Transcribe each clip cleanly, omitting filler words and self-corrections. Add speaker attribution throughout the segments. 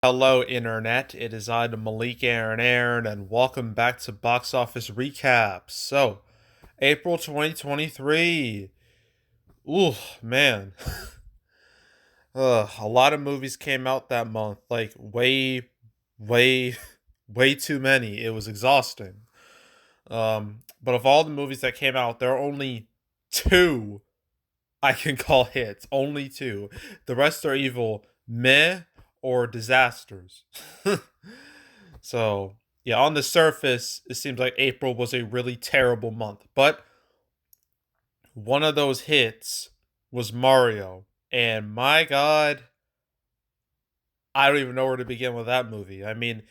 Speaker 1: Hello, Internet. It is I, the Malik Aaron, and welcome back to Box Office Recaps. So, April 2023. Ooh, man. A lot of movies came out that month. Like, way, way too many. It was exhausting. But of all the movies that came out, there are only two I can call hits. Only two. The rest are evil meh or disasters. So, yeah, on the surface, it seems like April was a really terrible month. But one of those hits was Mario. And my God, I don't even know where to begin with that movie. I mean,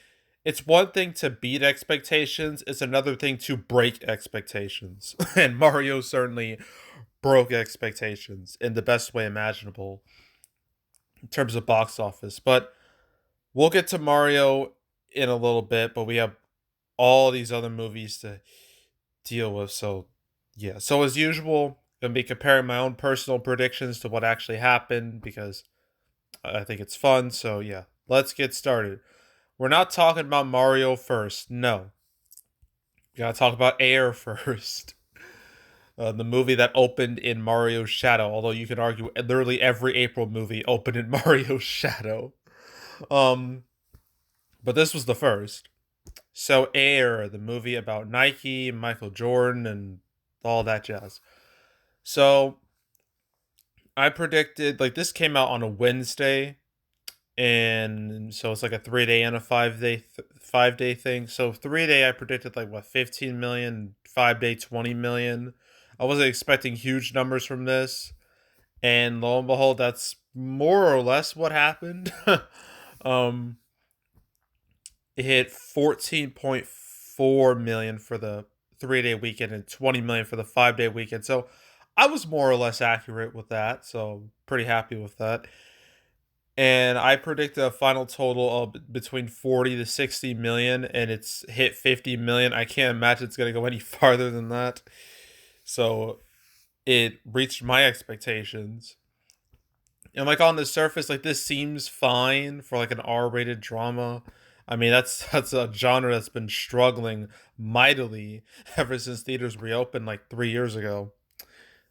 Speaker 1: it's one thing to beat expectations, it's another thing to break expectations. And Mario certainly broke expectations in the best way imaginable in terms of box office. But we'll get to Mario in a little bit, but we have all these other movies to deal with. So, yeah. So, as usual, gonna be comparing my own personal predictions to what actually happened because I think it's fun. So, yeah, let's get started. We're not talking about Mario first. No. We gotta talk about Air first. The movie that opened in Mario's shadow, although you can argue literally every April movie opened in Mario's shadow. Um, but this was the first. So Air, the movie about Nike, Michael Jordan, and all that jazz. So I predicted like this came out on a Wednesday, and so it's like a 3 day and a 5 day thing. So 3 day I predicted like what 15 million, 5 day 20 million. I wasn't expecting huge numbers from this, and lo and behold, that's more or less what happened. um, it hit 14.4 million for the 3 day weekend and 20 million for the 5 day weekend. So I was more or less accurate with that. So pretty happy with that. And I predicted a final total of between 40 to 60 million, and it's hit 50 million. I can't imagine it's going to go any farther than that. So it reached my expectations. And like on the surface, like this seems fine for like an R-rated drama. I mean, that's a genre that's been struggling mightily ever since theaters reopened like 3 years ago.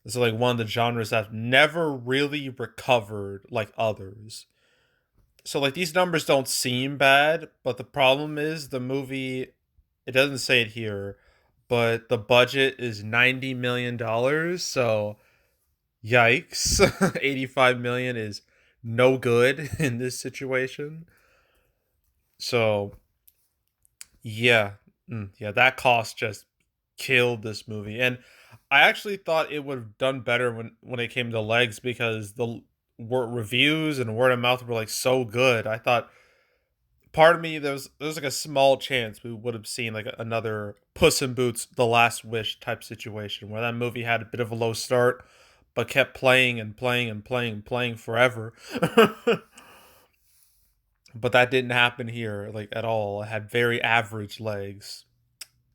Speaker 1: This is like one of the genres that never really recovered like others. So like these numbers don't seem bad, but the problem is the movie, it doesn't say it here, but the budget is $90 million. So yikes. 85 million is no good in this situation. So yeah. Yeah, that cost just killed this movie. And I actually thought it would have done better when it came to legs because the reviews and word of mouth were like so good. I thought part of me there was like a small chance we would have seen like another Puss in Boots The Last Wish type situation where that movie had a bit of a low start but kept playing and playing and playing and playing forever. But that didn't happen here like at all. It had very average legs.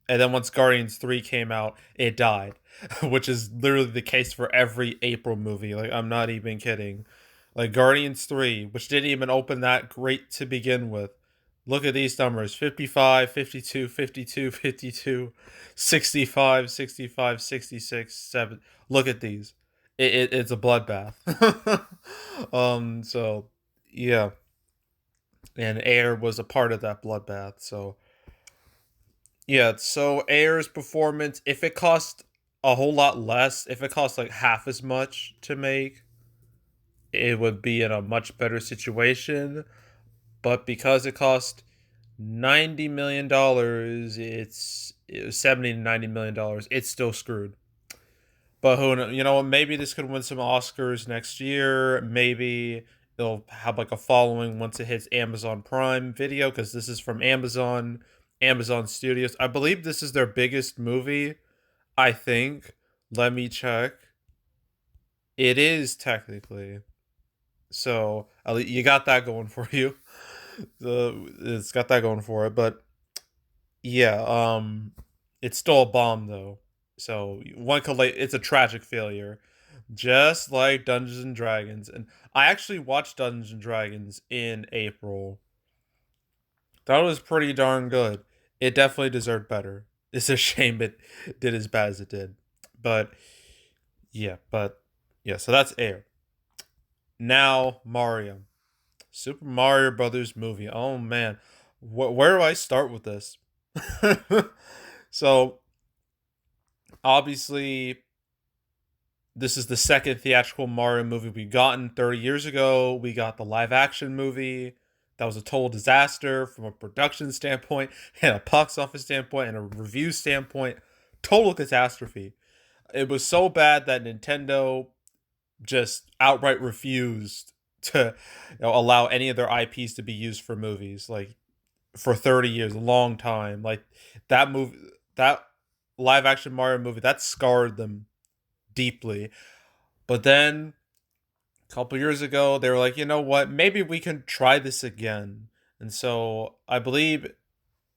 Speaker 1: And then once Guardians 3 came out, it died, which is literally the case for every April movie. Like I'm not even kidding. Like Guardians 3, which didn't even open that great to begin with. Look at these numbers 55, 52, 52, 52, 65, 65, 66, 7. Look at these. It's a bloodbath. So yeah. And Air was a part of that bloodbath. So yeah, so Air's performance, if it cost a whole lot less, if it cost like half as much to make, it would be in a much better situation. But because it cost $90 million, it was 70 to $90 million. It's still screwed. But who knows? You know, maybe this could win some Oscars next year. Maybe it'll have like a following once it hits Amazon Prime Video because this is from Amazon Studios. I believe this is their biggest movie. I think. Let me check. It is technically. So you got that going for you. It's got that going for it, but yeah, it's still a bomb though. So one could like it's a tragic failure, just like Dungeons and Dragons. And I actually watched Dungeons and Dragons in April, That was pretty darn good. It definitely deserved better. It's a shame it did as bad as it did. But but yeah, so that's Air. Now Mario. Super Mario Brothers movie. Oh man. Where do I start with this? So, obviously this is the second theatrical Mario movie we've gotten. 30 years ago, we got the live action movie. That was a total disaster from a production standpoint, and a box office standpoint, and a review standpoint. Total catastrophe. It was so bad that Nintendo just outright refused to allow any of their IPs to be used for movies. Like, for 30 years, a long time. Like, that movie, that live action Mario movie, that scarred them deeply. But then a couple years ago, they were like, you know what? Maybe we can try this again. And so I believe,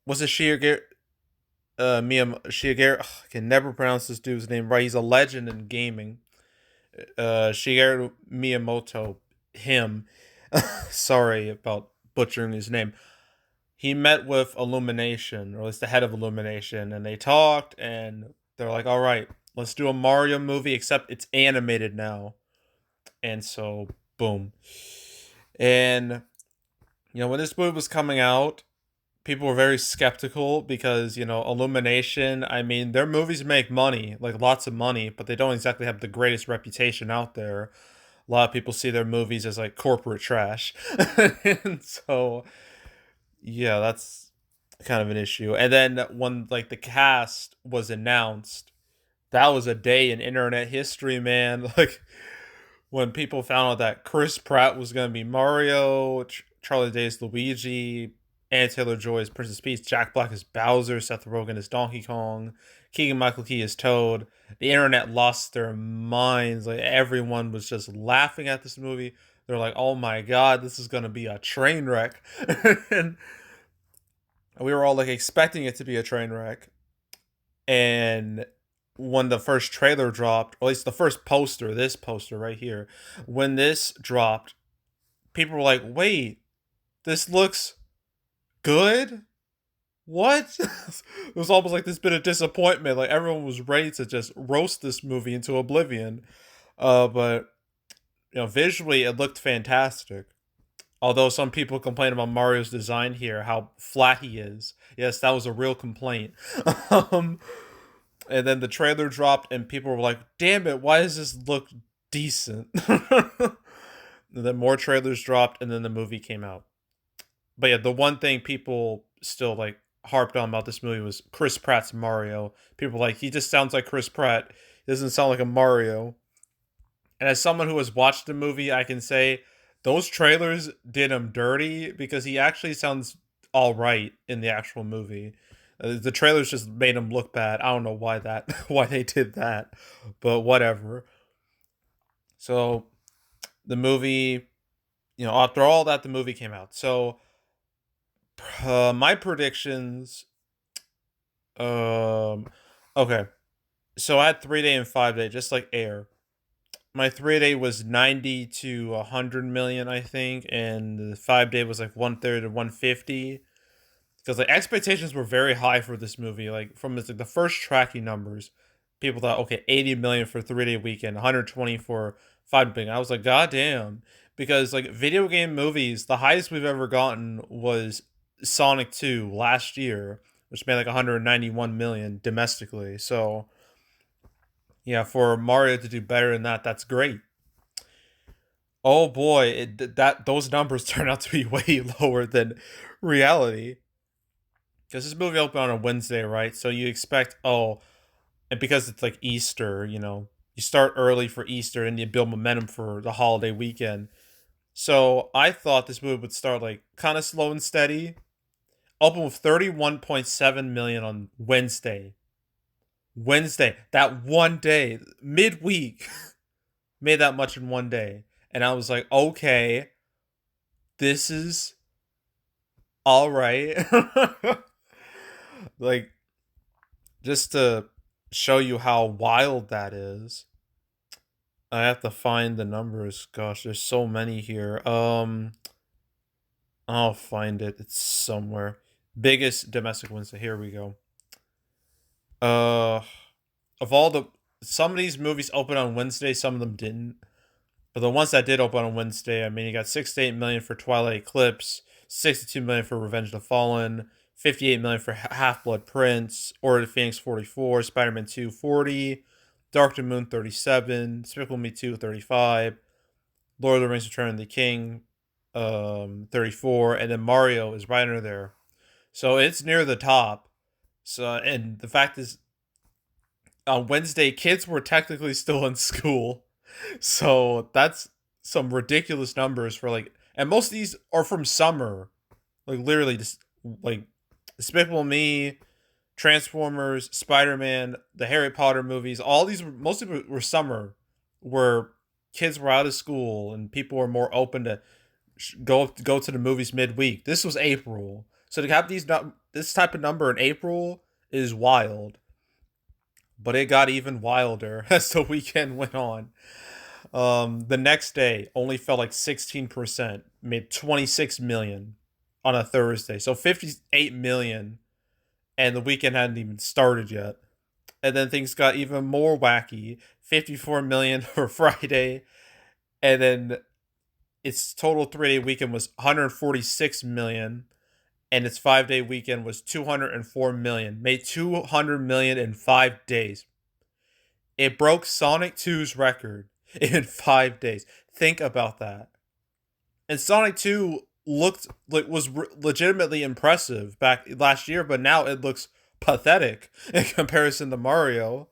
Speaker 1: was it Shigeru? Shigeru. I can never pronounce this dude's name right. He's a legend in gaming. Shigeru Miyamoto. Him. Sorry about butchering his name. He met with Illumination, or at least the head of Illumination, and they talked, and they're like, all right, let's do a Mario movie, except it's animated now. And so, boom. And, when this movie was coming out, people were very skeptical because, Illumination, I mean, their movies make money, like lots of money, but they don't exactly have the greatest reputation out there. A lot of people see their movies as like corporate trash. And so, yeah, that's kind of an issue. And then when like the cast was announced, that was a day in internet history, man. Like, when people found out that Chris Pratt was going to be Mario, Charlie Day is Luigi, Anna Taylor Joy is Princess Peach, Jack Black is Bowser, Seth Rogen is Donkey Kong, Keegan Michael Key is Toad. The internet lost their minds. Like, everyone was just laughing at this movie. They're like, "Oh my god, this is going to be a train wreck," and we were all like expecting it to be a train wreck. And when the first trailer dropped, or at least the first poster, this poster right here, when this dropped, people were like, wait, this looks good? What? It was almost like this bit of disappointment. Like, everyone was ready to just roast this movie into oblivion. But, visually, it looked fantastic. Although some people complain about Mario's design here, how flat he is. Yes, that was a real complaint. um, and then the trailer dropped, and people were like, damn it, why does this look decent? And then more trailers dropped, and then the movie came out. But yeah, the one thing people still like harped on about this movie was Chris Pratt's Mario. People were like, he just sounds like Chris Pratt. He doesn't sound like a Mario. And as someone who has watched the movie, I can say those trailers did him dirty because he actually sounds all right in the actual movie. The trailers just made him look bad. I don't know why they did that, but whatever. So the movie, after all that, the movie came out. So my predictions, um, okay. So I had 3 day and 5 day, just like Air. My 3 day was 90 to 100 million, I think, and the 5 day was like 130 to 150. Because like expectations were very high for this movie. Like, from like the first tracking numbers, people thought, okay, 80 million for 3 day weekend, 120 for 5 day. I was like, god damn, because like video game movies, the highest we've ever gotten was Sonic 2 last year, which made like 191 million domestically. So yeah, for Mario to do better than that, that's great. Oh boy, that those numbers turn out to be way lower than reality. Because this movie opened on a Wednesday, right? So you expect, and because it's like Easter, you start early for Easter and you build momentum for the holiday weekend. So I thought this movie would start like kind of slow and steady. Open with 31.7 million on Wednesday. Wednesday, that one day, midweek, made that much in one day. And I was like, okay, this is all right. Like, just to show you how wild that is, I have to find the numbers. Gosh, there's so many here. I'll find it. It's somewhere. Biggest domestic Wednesday. Here we go. Uh, of all the some of these movies open on Wednesday, some of them didn't. But the ones that did open on Wednesday, I mean, you got 68 million for Twilight Eclipse, 62 million for Revenge of the Fallen, 58 million for Half Blood Prince, Order of the Phoenix 44, Spider-Man 2 40, Dark to Moon 37, Despicable Me 2 35, Lord of the Rings Return of the King 34, and then Mario is right under there. So it's near the top. So, and the fact is, on Wednesday, kids were technically still in school. So that's some ridiculous numbers for like, and most of these are from summer. Like literally just like Despicable Me, Transformers, Spider-Man, the Harry Potter movies, all these were, most of it were summer where kids were out of school and people were more open to go to the movies midweek. This was April. So to have this type of number in April is wild. But it got even wilder as the weekend went on. The next day only fell like 16%, made 26 million on a Thursday. So 58 million, and the weekend hadn't even started yet. And then things got even more wacky. 54 million for Friday, and then its total 3-day weekend was 146 million, and its 5-day weekend was 204 million. Made 200 million in 5 days. It broke Sonic 2's record in 5 days. Think about that. And Sonic 2 looked like was legitimately impressive back last year, but now it looks pathetic in comparison to Mario.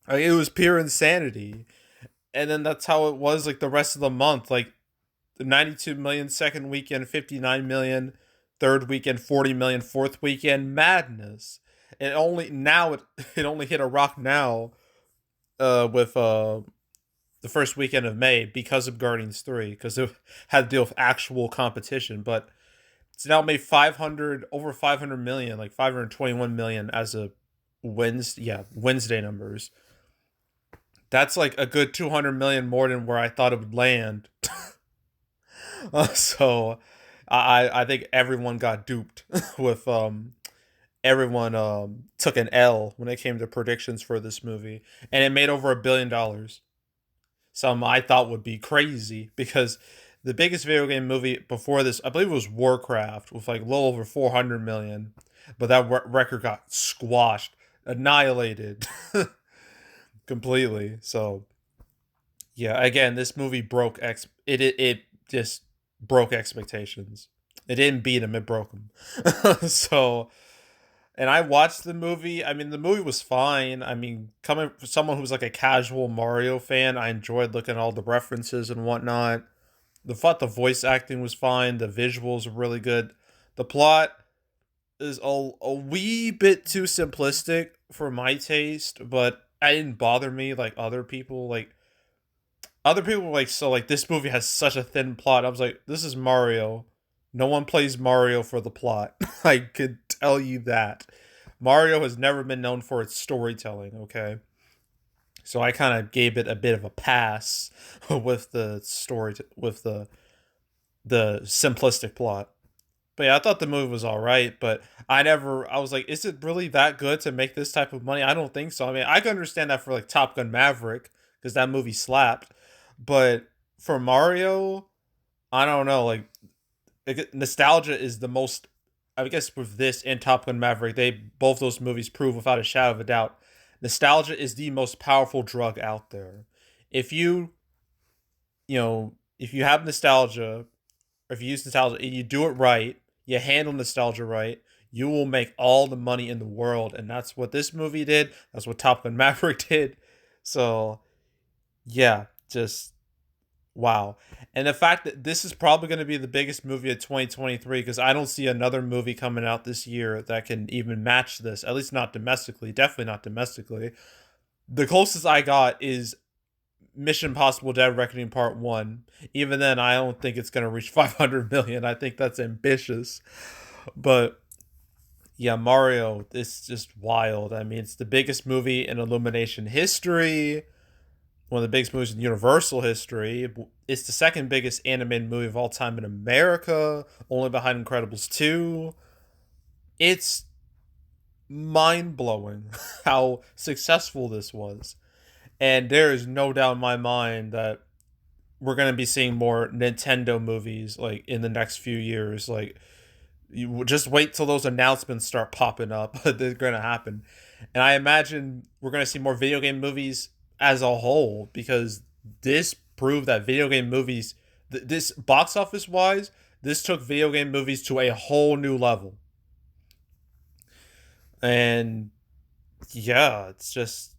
Speaker 1: Like, it was pure insanity. And then that's how it was like the rest of the month. Like the 92 million second weekend, 59 million third weekend, 40 million fourth weekend, madness. And only now it only hit a rock now with the first weekend of May because of Guardians 3, because it had to deal with actual competition. But it's now made 500, over 500 million, like 521 million as a Wednesday numbers. That's like a good 200 million more than where I thought it would land. So I think everyone got duped with everyone took an L when it came to predictions for this movie, and it made over $1 billion. Some I thought would be crazy because the biggest video game movie before this, I believe it was Warcraft, with like a little over 400 million, but that record got squashed, annihilated completely. So yeah, again, this movie broke it just broke expectations. It didn't beat them, it broke them. So, and I watched the movie. I mean, the movie was fine. I mean, coming from someone who's like a casual Mario fan, I enjoyed looking at all the references and whatnot. The voice acting was fine. The visuals were really good. The plot is a wee bit too simplistic for my taste, but it didn't bother me like other people. Like other people were like, so like this movie has such a thin plot. I was like, this is Mario. No one plays Mario for the plot. I could tell you that. Mario has never been known for its storytelling, okay? So I kind of gave it a bit of a pass with the story, with the simplistic plot. But yeah, I thought the movie was all right, but I was like, is it really that good to make this type of money? I don't think so. I mean, I can understand that for like Top Gun Maverick, because that movie slapped. But for Mario, I don't know. Like, nostalgia is the most, I guess with this and Top Gun Maverick, they both those movies prove without a shadow of a doubt, nostalgia is the most powerful drug out there. If if you have nostalgia, or if you use nostalgia and you do it right, you handle nostalgia right, you will make all the money in the world. And that's what this movie did. That's what Top Gun Maverick did. So yeah, just wow. And the fact that this is probably going to be the biggest movie of 2023, because I don't see another movie coming out this year that can even match this, at least not domestically, definitely not domestically. The closest I got is Mission Impossible Dead Reckoning Part 1. Even then, I don't think it's going to reach 500 million. I think that's ambitious. But yeah, Mario, it's just wild. I mean, it's the biggest movie in Illumination history. one of the biggest movies in Universal history. It's the second biggest animated movie of all time in America, only behind Incredibles 2. It's mind blowing how successful this was. And there is no doubt in my mind that we're going to be seeing more Nintendo movies like in the next few years. Like, you just wait till those announcements start popping up. They're going to happen. And I imagine we're going to see more video game movies as a whole because this proved that video game movies, this box office wise, this took video game movies to a whole new level. And yeah, it's just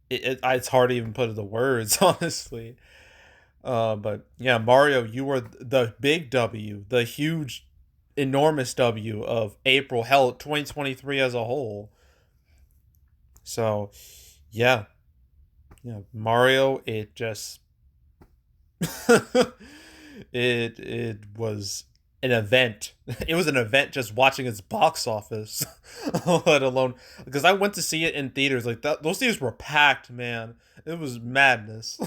Speaker 1: it's hard to even put into words, honestly. But yeah, Mario, you were the big W, the huge, enormous W of April, hell, 2023 as a whole. So yeah, yeah, Mario, it just it was an event. It was an event just watching its box office, let alone because I went to see it in theaters. Like that, those theaters were packed, man. It was madness.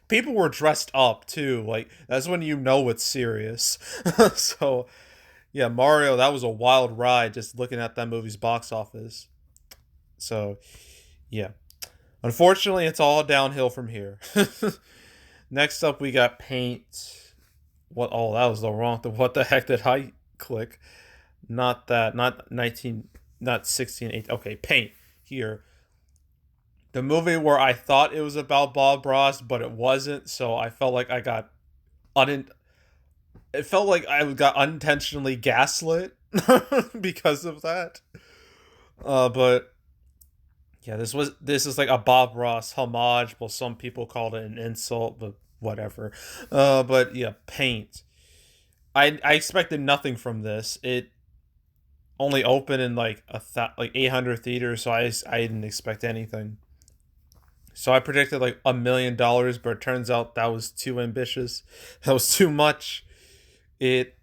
Speaker 1: People were dressed up too. Like that's when you know it's serious. So yeah, Mario, that was a wild ride just looking at that movie's box office. So yeah, unfortunately, it's all downhill from here. Next up, we got Paint. What? Oh, that was the wrong. What the heck did I click? Not that. Not 19. Not 16. 8. Okay, Paint. Here, the movie where I thought it was about Bob Ross, but it wasn't. So I felt like I got un. It felt like I got unintentionally gaslit because of that. But yeah, this is like a Bob Ross homage. Well, some people called it an insult, but whatever. But yeah, Paint. I expected nothing from this. It only opened in like like 800 theaters, so I didn't expect anything. So I predicted like $1 million, but it turns out that was too ambitious. That was too much. It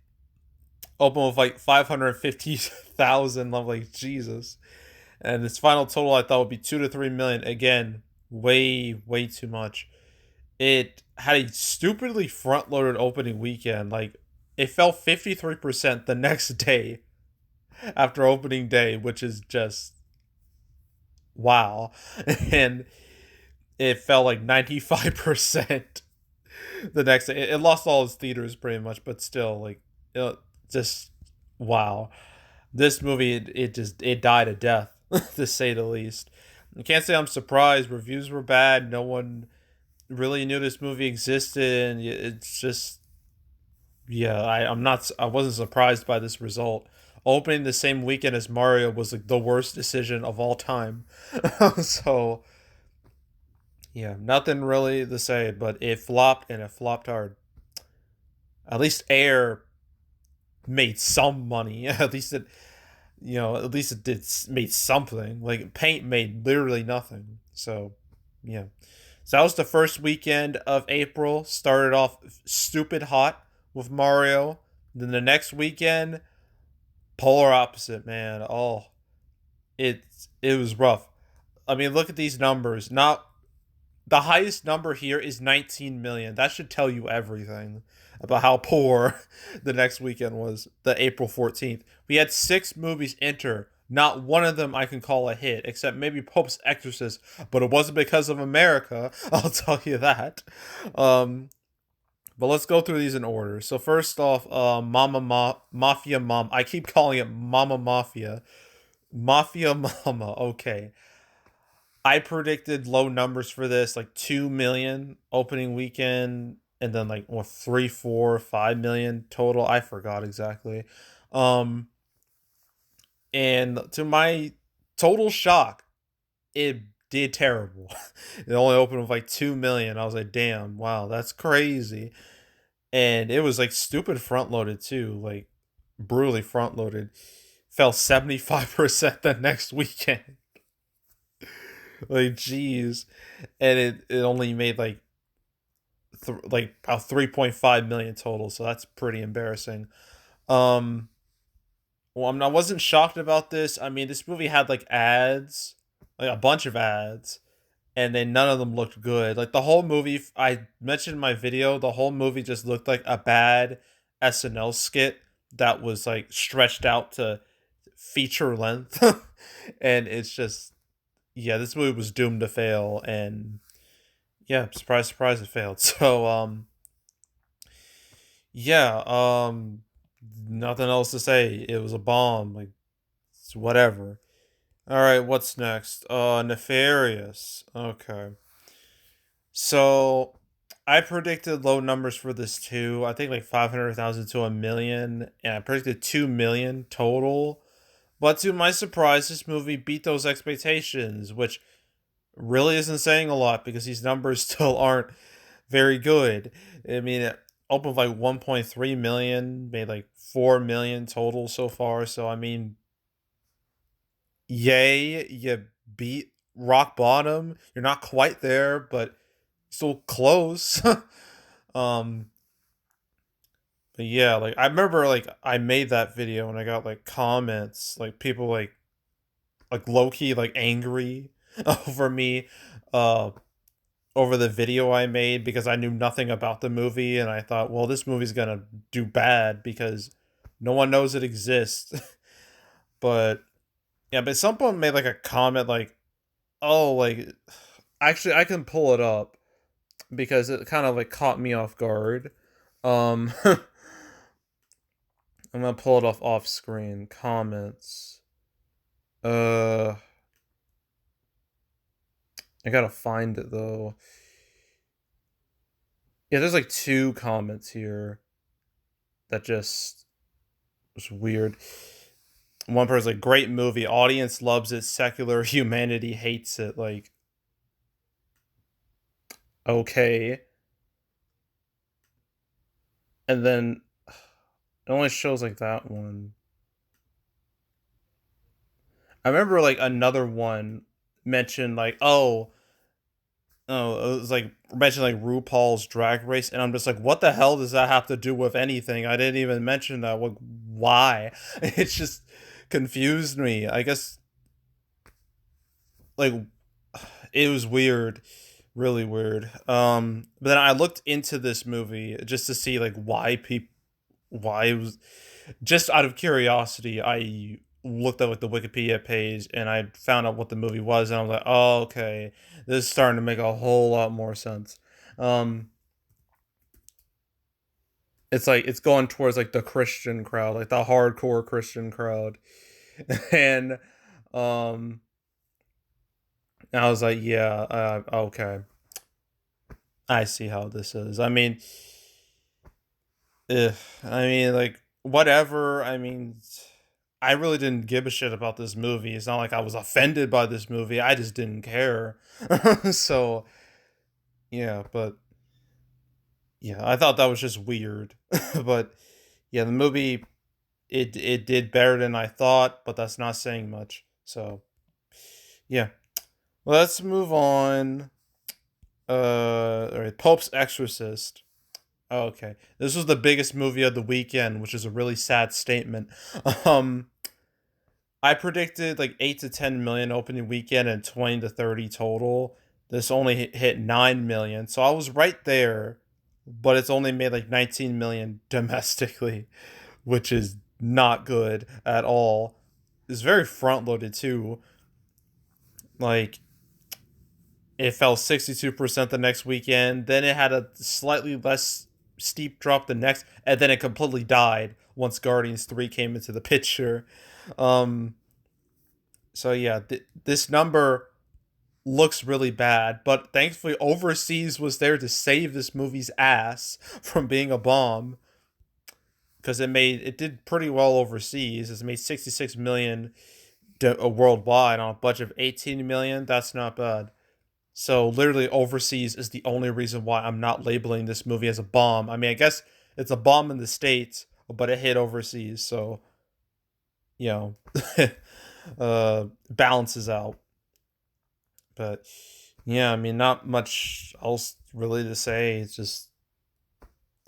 Speaker 1: opened with like 550,000. I'm like Jesus, and its final total I thought would be 2 to 3 million. Again, way too much. It had a stupidly front loaded opening weekend. Like it fell 53% the next day after opening day, which is just wow. And it fell like 95% the next day. It lost all its theaters pretty much, but still, like, just wow. This movie, it died a death, to say the least. I can't say I'm surprised. Reviews were bad. No one really knew this movie existed, and it's just yeah. I wasn't surprised by this result. Opening the same weekend as Mario was like the worst decision of all time. So yeah, nothing really to say, but it flopped and it flopped hard. At least Air made some money. At least it, at least it did made something. Like Paint made literally nothing. So yeah, so that was the first weekend of April. Started off stupid hot with Mario. Then the next weekend, polar opposite, man. Oh, it was rough. I mean, look at these numbers. Not the highest number here is 19 million. That should tell you everything about how poor the next weekend was, the April 14th. We had 6 movies enter. Not one of them I can call a hit, except maybe Pope's Exorcist, but it wasn't because of America, I'll tell you that. But let's go through these in order. So first off, Mafia Mom. I keep calling it Mama Mafia. Mafia Mama. Okay. I predicted low numbers for this, like 2 million opening weekend, and then like what 3, 4, 5 million total. I forgot exactly. Um, and to my total shock, it did terrible. It only opened with like 2 million. I was like, damn, wow, that's crazy. And it was like stupid front loaded too, like brutally front loaded. Fell 75% the next weekend. Like, jeez. And it only made like like about 3.5 million total, so that's pretty embarrassing. Um well, I wasn't shocked about this. I mean, this movie had like ads, like a bunch of ads, and then none of them looked good. Like the whole movie, I mentioned in my video, the whole movie just looked like a bad SNL skit that was like stretched out to feature length. And it's just, yeah, this movie was doomed to fail, and yeah, surprise surprise, it failed. So yeah, nothing else to say. It was a bomb. Like, it's whatever. All right, what's next? Nefarious. Okay. So I predicted low numbers for this too. I think like 500,000 to a million, and I predicted 2 million total. But to my surprise, this movie beat those expectations, which really isn't saying a lot because these numbers still aren't very good. I mean, it opened with like 1.3 million, made like 4 million total so far. So, I mean, yay, you beat rock bottom. You're not quite there, but still close. um, but yeah, like I remember like I made that video and I got like comments, like people like low key like angry over me uh over the video I made because I knew nothing about the movie and I thought, well, this movie's gonna do bad because no one knows it exists. But yeah, but someone made like a comment like, oh, like actually I can pull it up because it kind of like caught me off guard. I'm gonna pull it off screen. Comments. Uh I gotta find it though. Yeah, there's like two comments here that just was weird. One person's like, great movie, audience loves it, secular humanity hates it. Like, okay. And then it only shows like that one. I remember like another one mentioned like, oh, it was like mentioned like RuPaul's Drag Race, and I'm just like, what the hell does that have to do with anything? I didn't even mention that. Like, why? It just confused me. I guess like it was weird, really weird. But then I looked into this movie just to see like why it was, just out of curiosity. I looked at like the Wikipedia page and I found out what the movie was, and I was like, oh, okay, this is starting to make a whole lot more sense. Um, it's like it's going towards like the Christian crowd, like the hardcore Christian crowd, and um, I was like, yeah, okay, I see how this is. I mean, like whatever. I mean, I really didn't give a shit about this movie. It's not like I was offended by this movie. I just didn't care. So yeah, but yeah, I thought that was just weird. But yeah, the movie, it did better than I thought, but that's not saying much. So yeah, let's move on. All right, Pope's Exorcist. Oh, okay, this was the biggest movie of the weekend, which is a really sad statement. Um, I predicted like 8 to 10 million opening weekend and 20 to 30 total. This only hit 9 million. So I was right there, but it's only made like 19 million domestically, which is not good at all. It's very front loaded too. Like it fell 62% the next weekend, then it had a slightly less steep drop the next, and then it completely died once Guardians 3 came into the picture. Um so yeah, this number looks really bad, but thankfully overseas was there to save this movie's ass from being a bomb, because it did pretty well overseas. It's made 66 million worldwide on a budget of 18 million. That's not bad. So literally overseas is the only reason why I'm not labeling this movie as a bomb. I mean, I guess it's a bomb in the States, but it hit overseas, so you know, balances out. But yeah, I mean, not much else really to say. It's just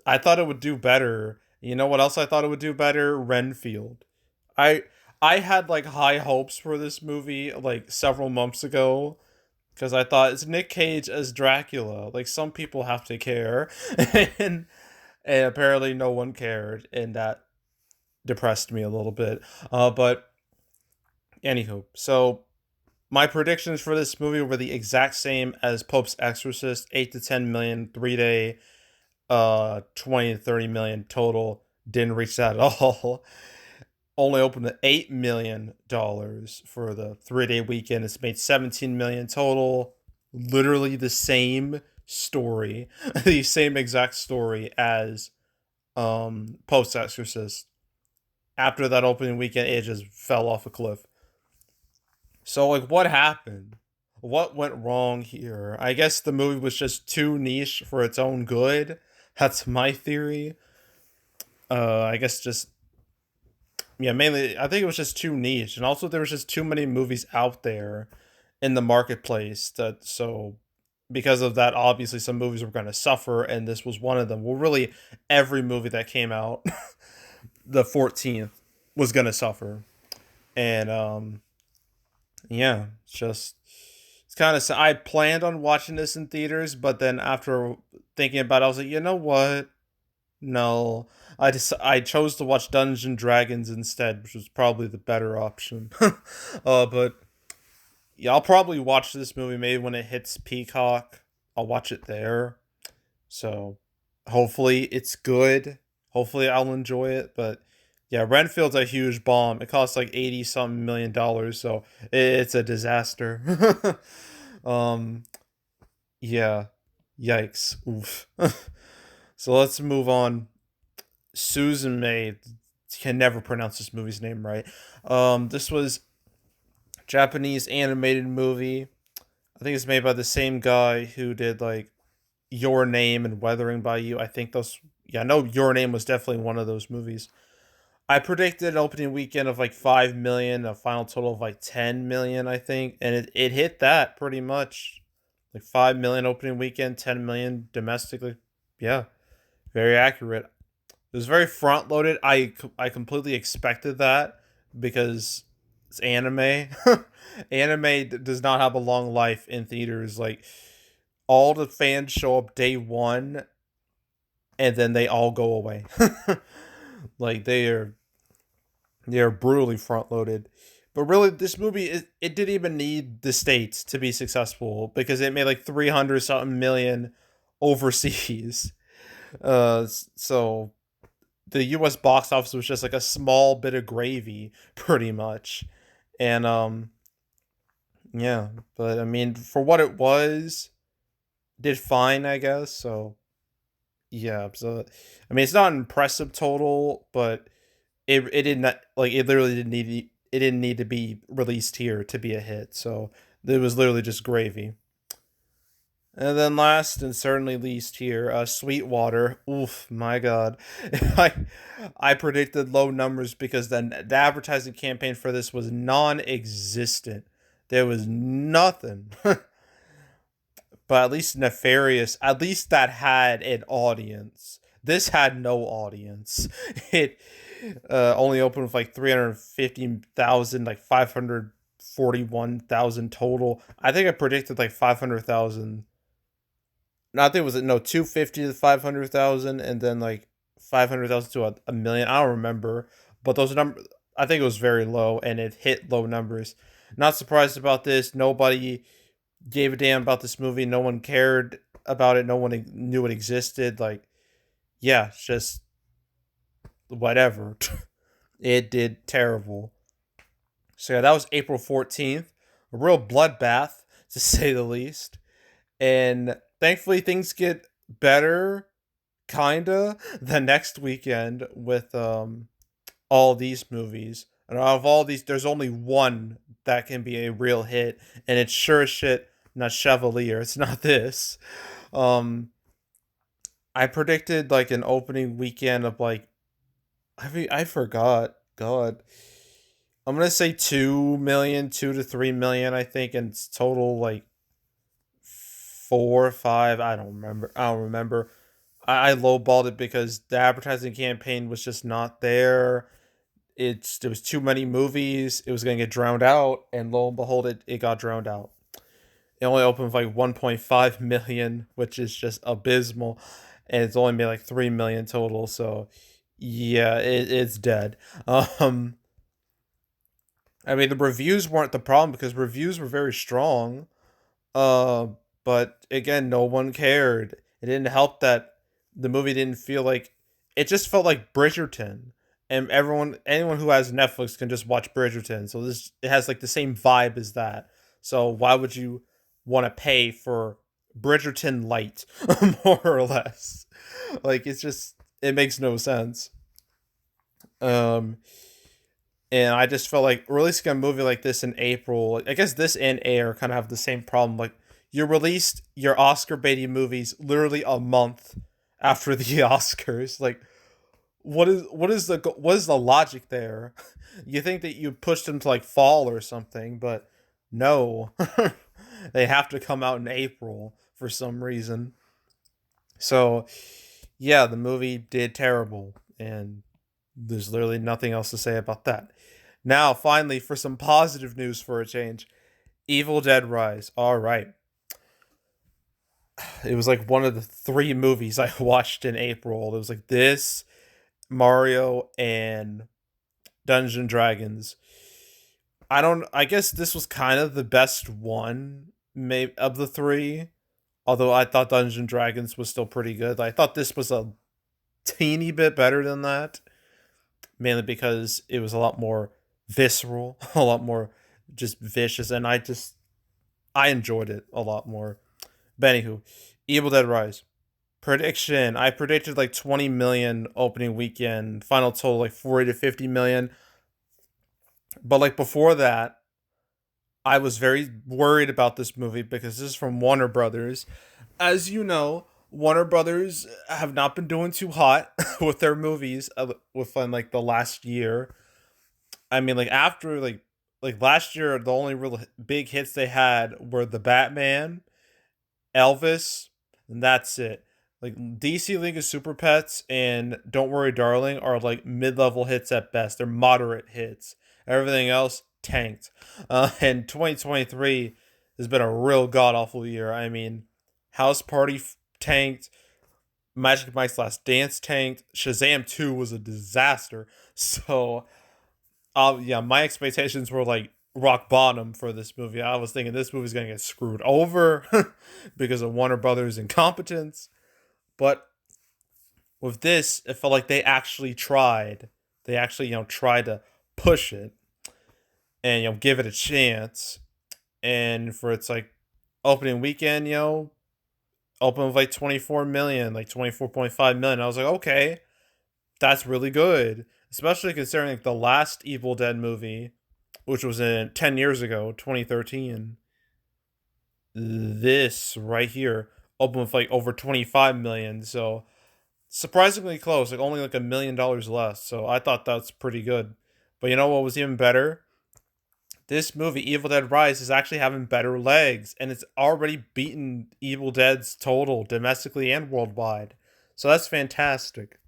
Speaker 1: I thought it would do better. You know what else I thought it would do better? Renfield. I I had like high hopes for this movie like several months ago because I thought it's Nick Cage as Dracula. Like some people have to care, and and apparently no one cared, and that depressed me a little bit. But anywho, so my predictions for this movie were the exact same as Pope's Exorcist: 8 to 10 million, 3 day, 20 to 30 million total. Didn't reach that at all. Only opened at $8 million for the 3 day weekend. It's made 17 million total. Literally the same story, the same exact story as Post Exorcist. After that opening weekend, it just fell off a cliff. So like, what happened? What went wrong here? I guess the movie was just too niche for its own good. That's my theory. I guess just yeah, mainly I think it was just too niche, and also there was just too many movies out there in the marketplace that so because of that, obviously some movies were going to suffer, and this was one of them. Well, really, every movie that came out the 14th was going to suffer, and yeah, it's kind of I planned on watching this in theaters, but then after thinking about it, I was like, you know what? No, I chose to watch Dungeons and Dragons instead, which was probably the better option. But yeah, I'll probably watch this movie maybe when it hits Peacock. I'll watch it there. So hopefully it's good. Hopefully I'll enjoy it. But yeah, Renfield's a huge bomb. It costs like 80 something $million, so it's a disaster. um yeah. Yikes. Oof. So let's move on. Susan May can never pronounce this movie's name right. This was Japanese animated movie. I think it's made by the same guy who did like Your Name and Weathering by You. I think those yeah, I know Your Name was definitely one of those movies. I predicted an opening weekend of like 5 million, a final total of like 10 million, I think, and it hit that pretty much. Like 5 million opening weekend, 10 million domestically. Yeah, very accurate. It was very front loaded. I completely expected that because it's anime. Does not have a long life in theaters. Like all the fans show up day one and then they all go away. Like they are brutally front loaded. But really, this movie it didn't even need the states to be successful because it made like 300 something million overseas. So the U.S. box office was just like a small bit of gravy, pretty much, and yeah. But I mean, for what it was, did fine, I guess. So yeah. So I mean, it's not an impressive total, but it did not like it literally didn't need to be released here to be a hit. So it was literally just gravy. And then last and certainly least here, Sweetwater. Oof, my God. I I predicted low numbers because the advertising campaign for this was non-existent. There was nothing. But at least Nefarious, at least that had an audience. This had no audience. It only opened with like 315,000, like 541,000 total. I think I predicted like 500,000. No, I think it was no 250 to 500,000, and then like 500,000 to a million. I don't remember, but those numbers, I think it was very low, and it hit low numbers. Not surprised about this. Nobody gave a damn about this movie. No one cared about it. No one knew it existed. Like, yeah, it's just whatever. It did terrible. So yeah, that was April 14th. A real bloodbath, to say the least. And thankfully things get better kinda the next weekend with all these movies. And out of all these, there's only one that can be a real hit, and it's sure as shit not Chevalier. It's not this. Um, I predicted like an opening weekend of like I forgot. God, I'm gonna say 2 million, 2 to 3 million. I think, and it's total like 4 or 5. I don't remember. I don't remember. I lowballed it because the advertising campaign was just not there. There was too many movies. It was gonna get drowned out, and lo and behold, it got drowned out. It only opened with like 1.5 million, which is just abysmal, and it's only made like 3 million total. So yeah, it's dead. Um, I mean the reviews weren't the problem because reviews were very strong. Uh, but again, no one cared. It didn't help that the movie didn't feel like it just felt like Bridgerton. And anyone who has Netflix can just watch Bridgerton. So this it has like the same vibe as that. So why would you want to pay for Bridgerton light more or less? Like it makes no sense. Um and I just felt like releasing a movie like this in April, I guess this and Air kind of have the same problem. Like, you released your Oscar baiting movies literally a month after the Oscars. Like, what is the logic there? You think that you pushed them to like fall or something, but no, they have to come out in April for some reason. So yeah, the movie did terrible, and there's literally nothing else to say about that. Now, finally, for some positive news for a change, Evil Dead Rise. All right. It was like one of the three movies I watched in April. It was like this, Mario, and Dungeons and Dragons. I guess this was kind of the best one maybe of the three. Although I thought Dungeons and Dragons was still pretty good. I thought this was a teeny bit better than that, mainly because it was a lot more visceral, a lot more just vicious, and I enjoyed it a lot more. But anywho, Evil Dead Rise. Prediction. I predicted like 20 million opening weekend, final total like 40 to 50 million. But like before that, I was very worried about this movie because this is from Warner Brothers. As you know, Warner Brothers have not been doing too hot with their movies within like the last year. I mean, like after like last year, the only real big hits they had were the Batman, Elvis, and that's it. Like DC League of Super Pets and Don't Worry Darling are like mid-level hits at best. They're moderate hits. Everything else tanked. And 2023 has been a real god awful year. I mean, House Party tanked. Magic Mike's Last Dance tanked. Shazam 2 was a disaster. So yeah, my expectations were like rock bottom for this movie. I was thinking this movie's gonna get screwed over because of Warner Brothers' incompetence. But with this, it felt like they actually tried. They actually, tried to push it and give it a chance. And for its like opening weekend, open with like 24 million, like 24.5 million. I was like, okay, that's really good. Especially considering like the last Evil Dead movie, which was in 10 years ago, 2013. This right here opened with like over 25 million. So surprisingly close, like only like $1 million less. So I thought that's pretty good. But you know what was even better? This movie, Evil Dead Rise, is actually having better legs, and it's already beaten Evil Dead's total domestically and worldwide. So that's fantastic.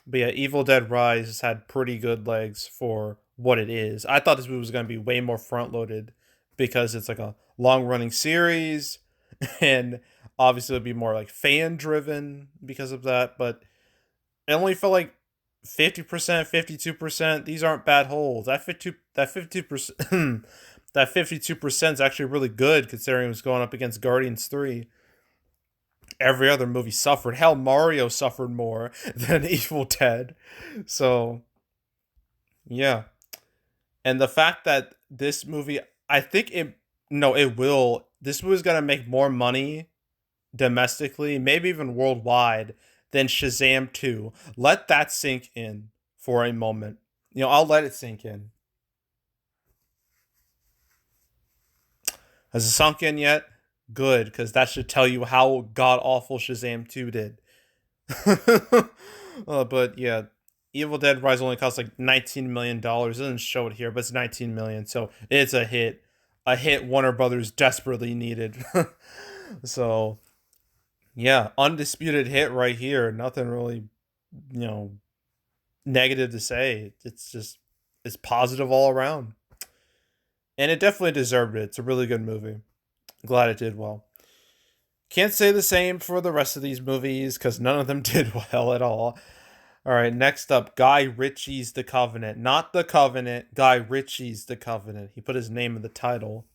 Speaker 1: But yeah, Evil Dead Rise has had pretty good legs for what it is. I thought this movie was going to be way more front loaded because it's like a long running series, and obviously it'd be more like fan driven because of that. But it only felt like 50%, 52%. These aren't bad holds. That 52%, that 52% is actually really good considering it was going up against Guardians 3. Every other movie suffered. Hell, Mario suffered more than Evil Dead. So, yeah. And the fact that this movie, I think it, no, it will. This movie's going to make more money domestically, maybe even worldwide, than Shazam 2. Let that sink in for a moment. I'll let it sink in. Has it sunk in yet? Good, because that should tell you how god awful Shazam 2 did. But yeah, Evil Dead Rise only cost like $19 million. It doesn't show it here, but it's 19 million, so it's a hit. A hit Warner Brothers desperately needed. So yeah, undisputed hit right here. Nothing really, you know, negative to say. It's positive all around. And it definitely deserved it. It's a really good movie. Glad it did well. Can't say the same for the rest of these movies because none of them did well at all. All right, next up, Guy Ritchie's The Covenant. Not The Covenant, Guy Ritchie's The Covenant. He put his name in the title.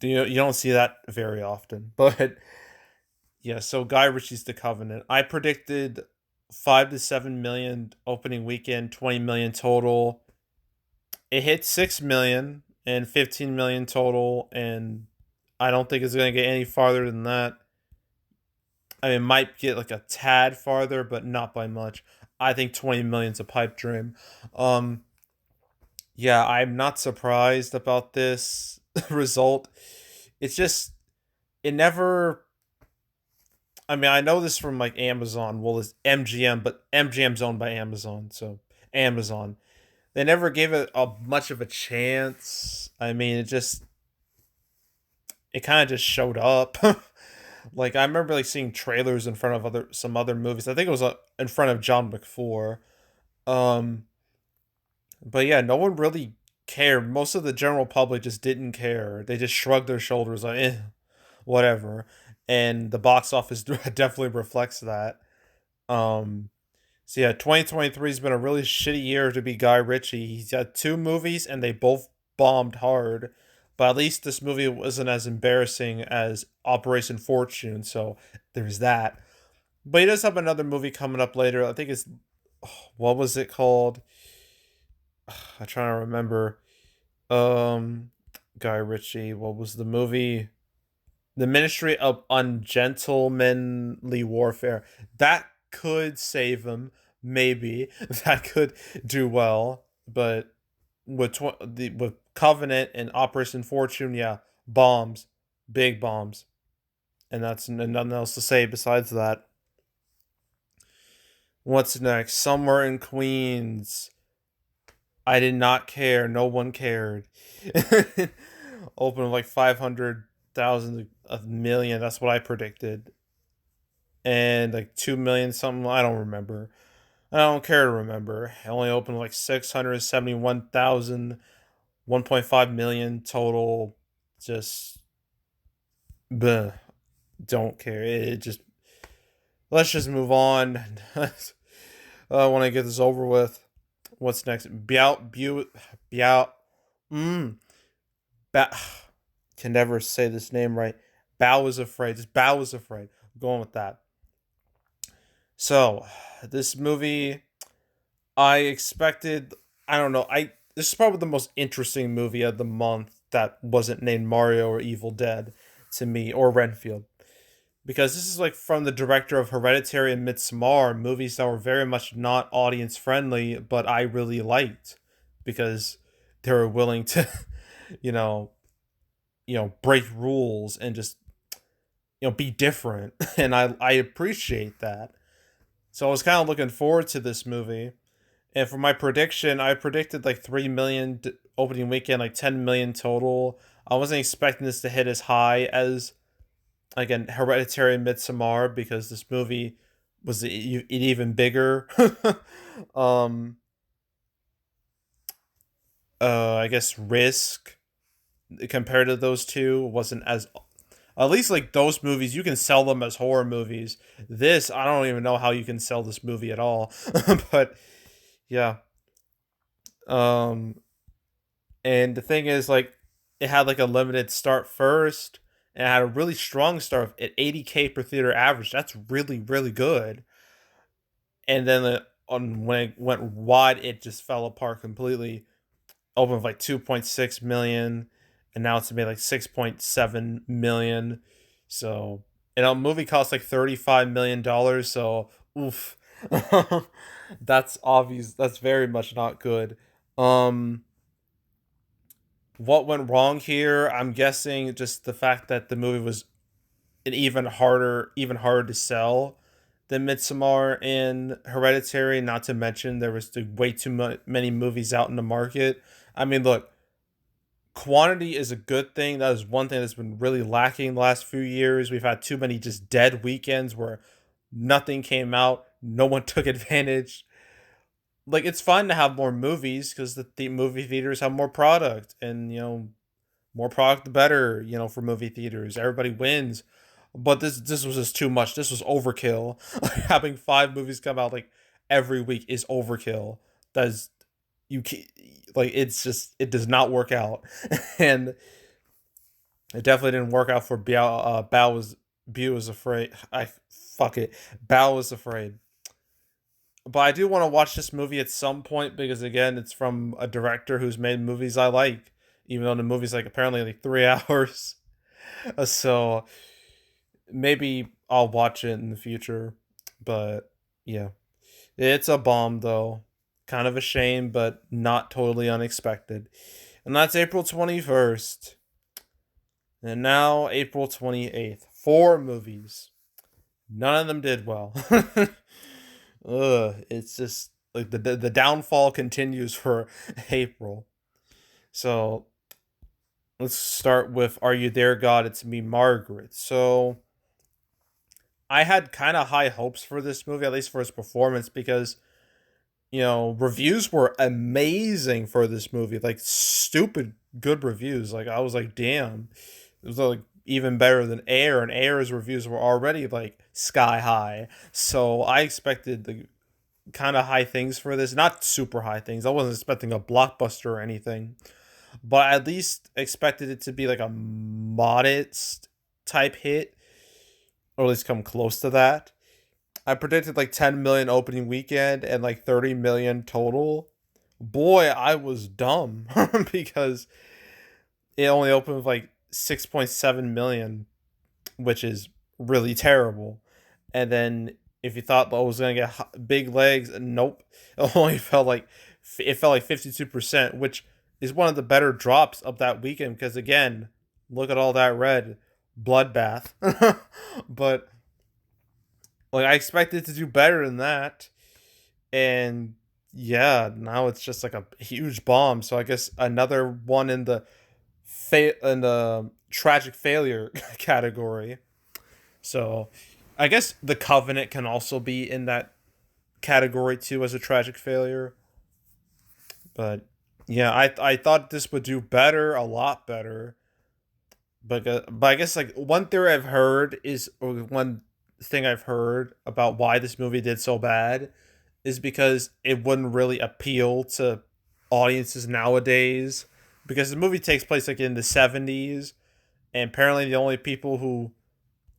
Speaker 1: You don't see that very often. But yeah, so Guy Ritchie's The Covenant. I predicted 5 to 7 million opening weekend, 20 million total. It hit 6 million and 15 million total, and I don't think it's going to get any farther than that. I mean, it might get like a tad farther, but not by much. I think 20 million's a pipe dream. Um, yeah, I'm not surprised about this result. It's just it never. I mean, I know this from like Amazon. Well, it's MGM, but MGM's owned by Amazon, so Amazon. They never gave it a much of a chance. I mean, it kind of just showed up. Like I remember like seeing trailers in front of some other movies. I think it was in front of John McFour. Um, but yeah, no one really cared. Most of the general public just didn't care. They just shrugged their shoulders like, whatever. And the box office definitely reflects that. Um, so yeah, 2023 has been a really shitty year to be Guy Ritchie. He's got two movies and they both bombed hard. But at least this movie wasn't as embarrassing as Operation Fortune, so there's that. But he does have another movie coming up later. I think it's what was it called? I'm trying to remember. Um Guy Ritchie, what was the movie? The Ministry of Ungentlemanly Warfare. That could save him, maybe. That could do well, but with Covenant and Operation Fortune, yeah, bombs, big bombs, and that's nothing else to say besides that. What's next? Somewhere in Queens. I did not care. No one cared. Open like 500,000, a million. That's what I predicted, and like 2 million something. I don't remember. I don't care to remember. It only opened like 671,000, 1.5 million total. Just bleh, don't care. It just let's just move on. I want to get this over with. What's next? Biao. Mm. Ba- can never say this name right. Bao is afraid. Just Bao is afraid. I'm going with that. So, this movie, I expected. I don't know. This is probably the most interesting movie of the month that wasn't named Mario or Evil Dead to me or Renfield, because this is like from the director of Hereditary and Midsommar, movies that were very much not audience friendly, but I really liked because they were willing to, you know, break rules and just be different, and I appreciate that. So I was kind of looking forward to this movie, and for my prediction, I predicted like 3 million opening weekend, like 10 million total. I wasn't expecting this to hit as high as again Hereditary and Midsommar because this movie was even bigger. um, I guess Risk compared to those two wasn't as at least like those movies you can sell them as horror movies. This I don't even know how you can sell this movie at all. But yeah. Um and the thing is like it had like a limited start first and it had a really strong start at 80K per theater average. That's really really good. And then when it went wide it just fell apart completely. Opened with like 2.6 million and now it's made like 6.7 million. So, and a movie costs like $35 million, so oof. That's obvious. That's very much not good. Um what went wrong here? I'm guessing just the fact that the movie was an even harder to sell than Midsommar and Hereditary, not to mention there was way too many movies out in the market. I mean, look, quantity is a good thing. That is one thing that's been really lacking the last few years. We've had too many just dead weekends where nothing came out, no one took advantage. Like it's fun to have more movies because the movie theaters have more product, and More product, the better. You know, for movie theaters, everybody wins. But this was just too much. This was overkill. Like, having 5 movies come out like every week is overkill. That's you can like it's just it does not work out, and it definitely didn't work out for Bao. Bao was afraid. I fuck it. Bao was afraid. But I do want to watch this movie at some point because again, it's from a director who's made movies I like, even though the movie's like apparently like 3 hours. So maybe I'll watch it in the future. But yeah, it's a bomb though. Kind of a shame, but not totally unexpected. And that's April 21st. And now April 28th. 4 movies. None of them did well. It's just like the downfall continues for April. So let's start with Are You There, God? It's Me, Margaret. So I had kind of high hopes for this movie, at least for its performance, because reviews were amazing for this movie, like stupid good reviews. Like I was like, damn, it was like even better than Air, and Air's reviews were already like sky high. So I expected the kind of high things for this, not super high things. I wasn't expecting a blockbuster or anything, but I at least expected it to be like a modest type hit, or at least come close to that. I predicted like 10 million opening weekend and like 30 million total. Boy, I was dumb because it only opened with like 6.7 million, which is really terrible. And then if you thought I was going to get big legs, nope. It only felt like 52%, which is one of the better drops of that weekend because again, look at all that red bloodbath. But like I expected to do better than that, and yeah, now it's just like a huge bomb. So I guess another one in the tragic failure category. So I guess The Covenant can also be in that category too as a tragic failure. But yeah, I thought this would do better, a lot better. But I guess like one theory I've heard is, or one thing I've heard about why this movie did so bad is because it wouldn't really appeal to audiences nowadays, because the movie takes place like in the 70s, and apparently the only people who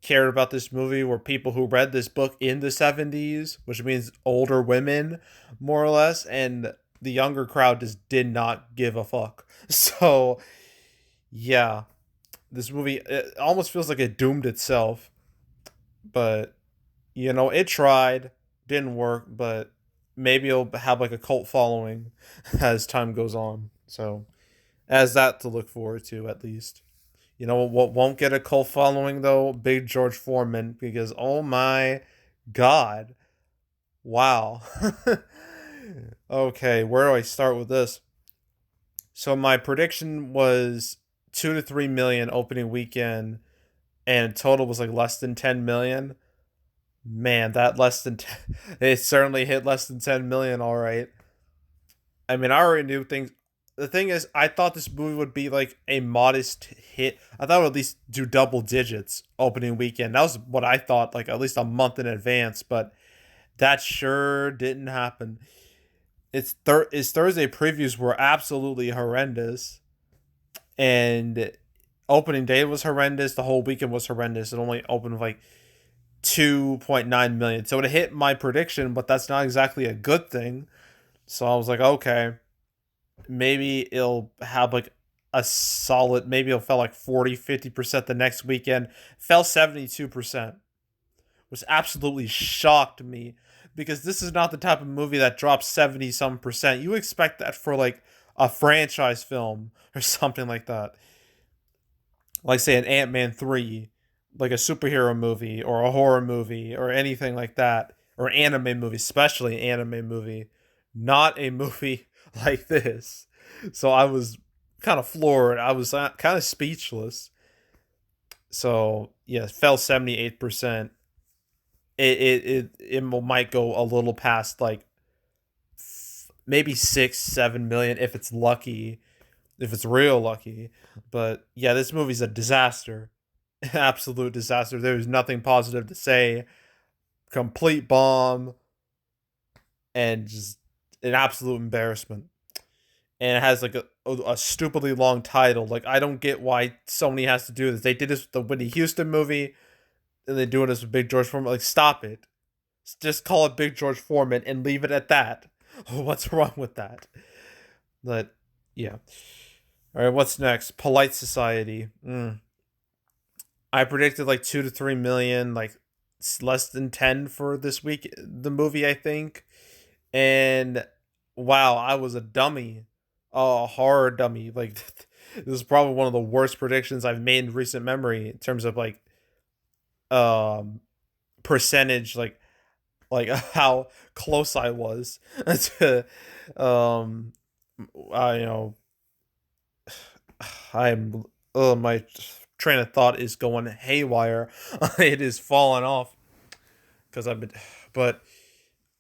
Speaker 1: cared about this movie were people who read this book in the 70s, which means older women more or less, and the younger crowd just did not give a fuck. So yeah, this movie, it almost feels like it doomed itself, but it tried, didn't work, but maybe it'll have like a cult following as time goes on. So, as that to look forward to at least. You know what won't get a cult following though? Big George Foreman, because oh my god. Wow. Okay, where do I start with this? So my prediction was 2 to 3 million opening weekend, and total was like less than 10 million. Man, that less than 10, it certainly hit less than 10 million, all right. I mean, I already knew things. The thing is, I thought this movie would be like a modest hit. I thought it would at least do double digits opening weekend. That was what I thought, like at least a month in advance, but that sure didn't happen. Its Thursday previews were absolutely horrendous, and opening day was horrendous. The whole weekend was horrendous. It only opened with like 2.9 million. So it hit my prediction, but that's not exactly a good thing. So I was like, okay, maybe it'll have like a solid, maybe it'll fell like 40-50% the next weekend. Fell 72%, which absolutely shocked me because this is not the type of movie that drops 70 some percent. You expect that for like a franchise film or something like that. Like say an Ant-Man 3, like a superhero movie or a horror movie or anything like that, or an anime movie, especially an anime movie, not a movie like this. So I was kind of floored. I was kind of speechless. So yeah, it fell 78%. It might go a little past like maybe 6-7 million if it's lucky. if it's real lucky. But yeah, this movie's a disaster. Absolute disaster. There's nothing positive to say. Complete bomb and just an absolute embarrassment. And it has like a stupidly long title. Like, I don't get why Sony has to do this. They did this with the Whitney Houston movie, and they're doing this with Big George Foreman. Like, stop it. Just call it Big George Foreman and leave it at that. What's wrong with that? But yeah. All right, what's next? Polite Society. I predicted like 2 to 3 million, like less than 10 for this week. The movie, I think, and wow, I was a dummy, a horror dummy. Like this is probably one of the worst predictions I've made in recent memory in terms of like um percentage, like how close I was to I you know I'm my train of thought is going haywire. It is falling off because I've been, but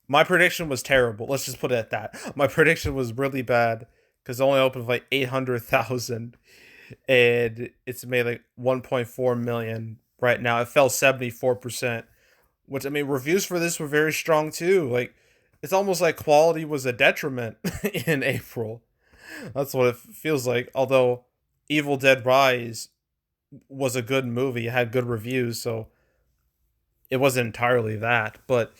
Speaker 1: my prediction was terrible. Let's just put it at that. My prediction was really bad because it only opened with like 800,000 and it's made like 1.4 million right now. It fell 74%, which I mean, reviews for this were very strong too. Like, it's almost like quality was a detriment in April. That's what it feels like. Although Evil Dead Rise was a good movie, it had good reviews, so it wasn't entirely that. But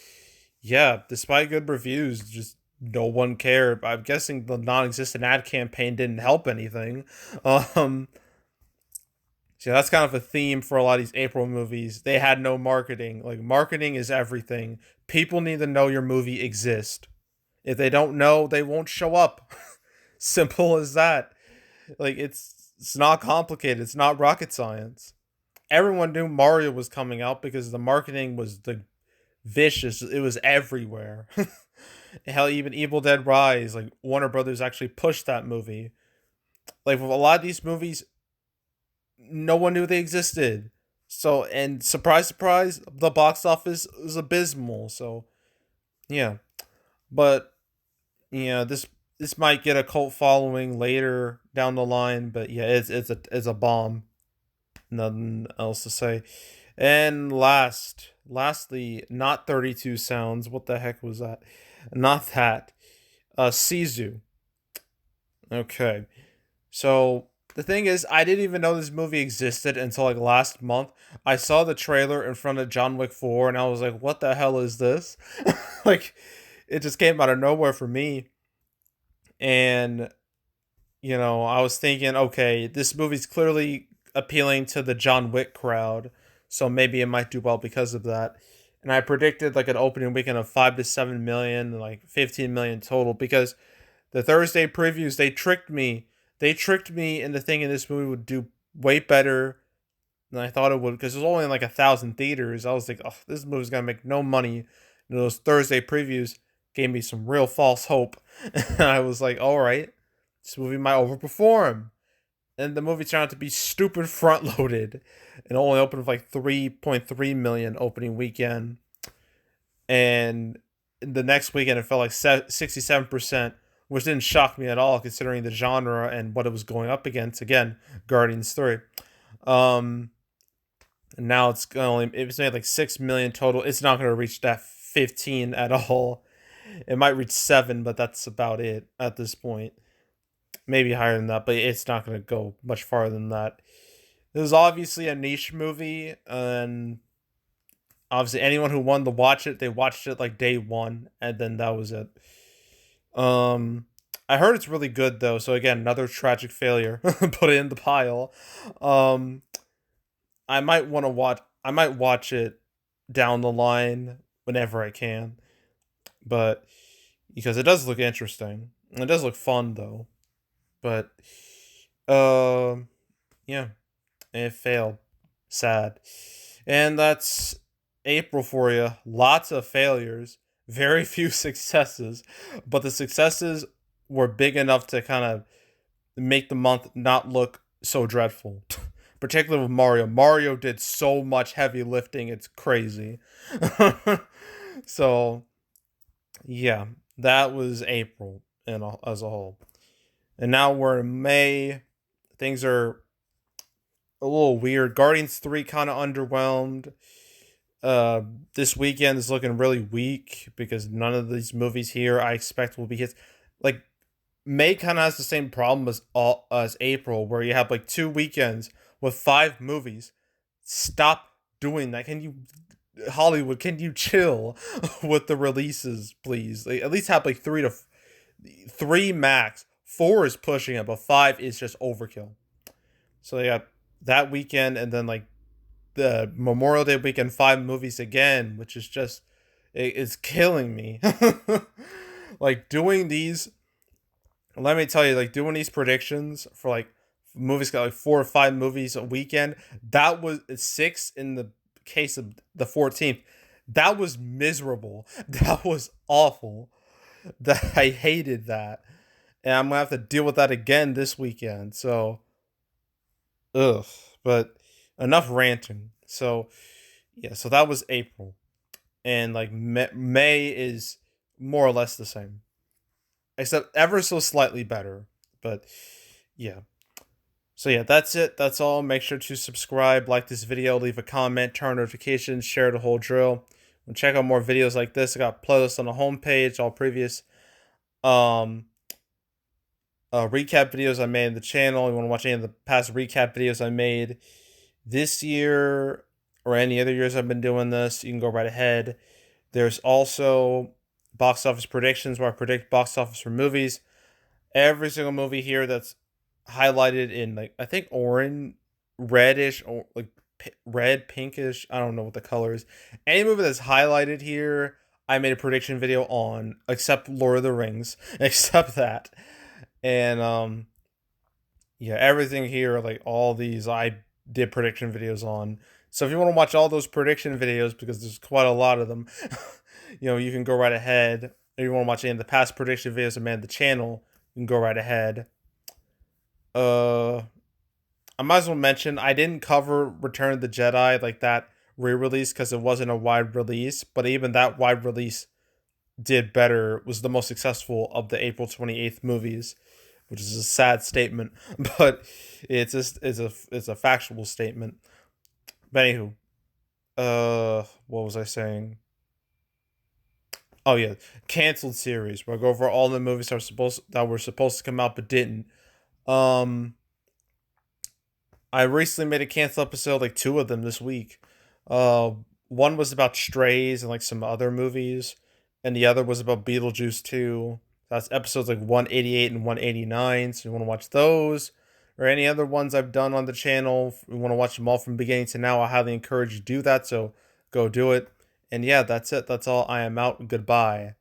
Speaker 1: yeah, despite good reviews, just no one cared. I'm guessing the non-existent ad campaign didn't help anything. Um, so that's kind of a theme for a lot of these April movies. They had no marketing. Like, marketing is everything. People need to know your movie exists. If they don't know, they won't show up. Simple as that. Like, it's not complicated. It's not rocket science. Everyone knew Mario was coming out because the marketing was the vicious. It was everywhere. Hell, even Evil Dead Rise, like Warner Brothers actually pushed that movie. Like with a lot of these movies, no one knew they existed. So, and surprise, surprise, the box office is abysmal. So, yeah, but yeah, this might get a cult following later down the line. But yeah, it's a bomb. Nothing else to say. And lastly, not 32 sounds. What the heck was that? Not that. Sisu. Okay. So the thing is, I didn't even know this movie existed until like last month. I saw the trailer in front of John Wick 4 and I was like, what the hell is this? Like, it just came out of nowhere for me. And, I was thinking, okay, this movie's clearly appealing to the John Wick crowd. So maybe it might do well because of that. And I predicted like an opening weekend of 5 to 7 million, like 15 million total, because the Thursday previews, they tricked me. They tricked me into thinking this movie would do way better than I thought it would, because it was only in like 1,000 theaters. I was like, oh, this movie's gonna make no money. And those Thursday previews gave me some real false hope. And I was like, all right, this movie might overperform. And the movie turned out to be stupid front loaded and only opened with like 3.3 million opening weekend. And the next weekend it felt like 67%, which didn't shock me at all considering the genre and what it was going up against. Again, Guardians 3. Um, and now it's made like 6 million total. It's not going to reach that 15 at all. It might reach 7, but that's about it at this point. Maybe higher than that, but it's not going to go much farther than that. It was obviously a niche movie, and obviously anyone who wanted to watch it, they watched it like day one, and then that was it. I heard it's really good though, so again, another tragic failure. Put it in the pile. Um, I might want to watch. I might watch it down the line whenever I can, but because it does look interesting, it does look fun though. But um, yeah, it failed. Sad. And that's April for you. Lots of failures, very few successes, but the successes were big enough to kind of make the month not look so dreadful. Particularly with Mario. Mario did so much heavy lifting, it's crazy. So, yeah, that was April as a whole. And now we're in May. Things are a little weird. Guardians 3 kind of underwhelmed. Uh, this weekend is looking really weak because none of these movies here I expect will be hits. Like May kind of has the same problem as April, where you have like 2 weekends with 5 movies. Stop doing that. Can you, Hollywood? Can you chill with the releases, please? Like, at least have like three max. 4 is pushing it, but 5 is just overkill. So they got that weekend, and then like the Memorial Day weekend, 5 movies again, which is just it's killing me. Like doing these, let me tell you, like doing these predictions for like movies got like 4 or 5 movies a weekend. That was 6 in the case of the 14th. That was miserable. That was awful. That I hated that, and I'm gonna have to deal with that again this weekend. So, ugh. But enough ranting. So, yeah. So that was April, and like May is more or less the same, except ever so slightly better. But yeah. So yeah, that's it. That's all. Make sure to subscribe, like this video, leave a comment, turn on notifications, share the whole drill. And check out more videos like this. I got playlists on the homepage, all previous um recap videos I made in the channel. You want to watch any of the past recap videos I made this year or any other years I've been doing this, you can go right ahead. There's also box office predictions where I predict box office for movies. Every single movie here that's highlighted in like I think orange, reddish, or like red, pinkish. I don't know what the color is. Any movie that's highlighted here, I made a prediction video on, except Lord of the Rings, except that. And yeah, everything here, like all these, I did prediction videos on. So if you want to watch all those prediction videos, because there's quite a lot of them, you can go right ahead. If you want to watch any of the past prediction videos I made on the channel, you can go right ahead. I might as well mention I didn't cover Return of the Jedi, like that re-release, because it wasn't a wide release. But even that wide release did better. Was the most successful of the April 28th movies, which is a sad statement, but it's a factual statement. But anywho, what was I saying? Oh yeah, canceled series. Where I go over all the movies that were supposed to come out but didn't. Um, I recently made a cancel episode, like 2 of them this week. Uh, One was about Strays and like some other movies, and the other was about Beetlejuice 2. That's episodes like 188 and 189. So you want to watch those or any other ones I've done on the channel. If you want to watch them all from beginning to now, I highly encourage you to do that. So go do it. And yeah, that's it. That's all. I am out. Goodbye.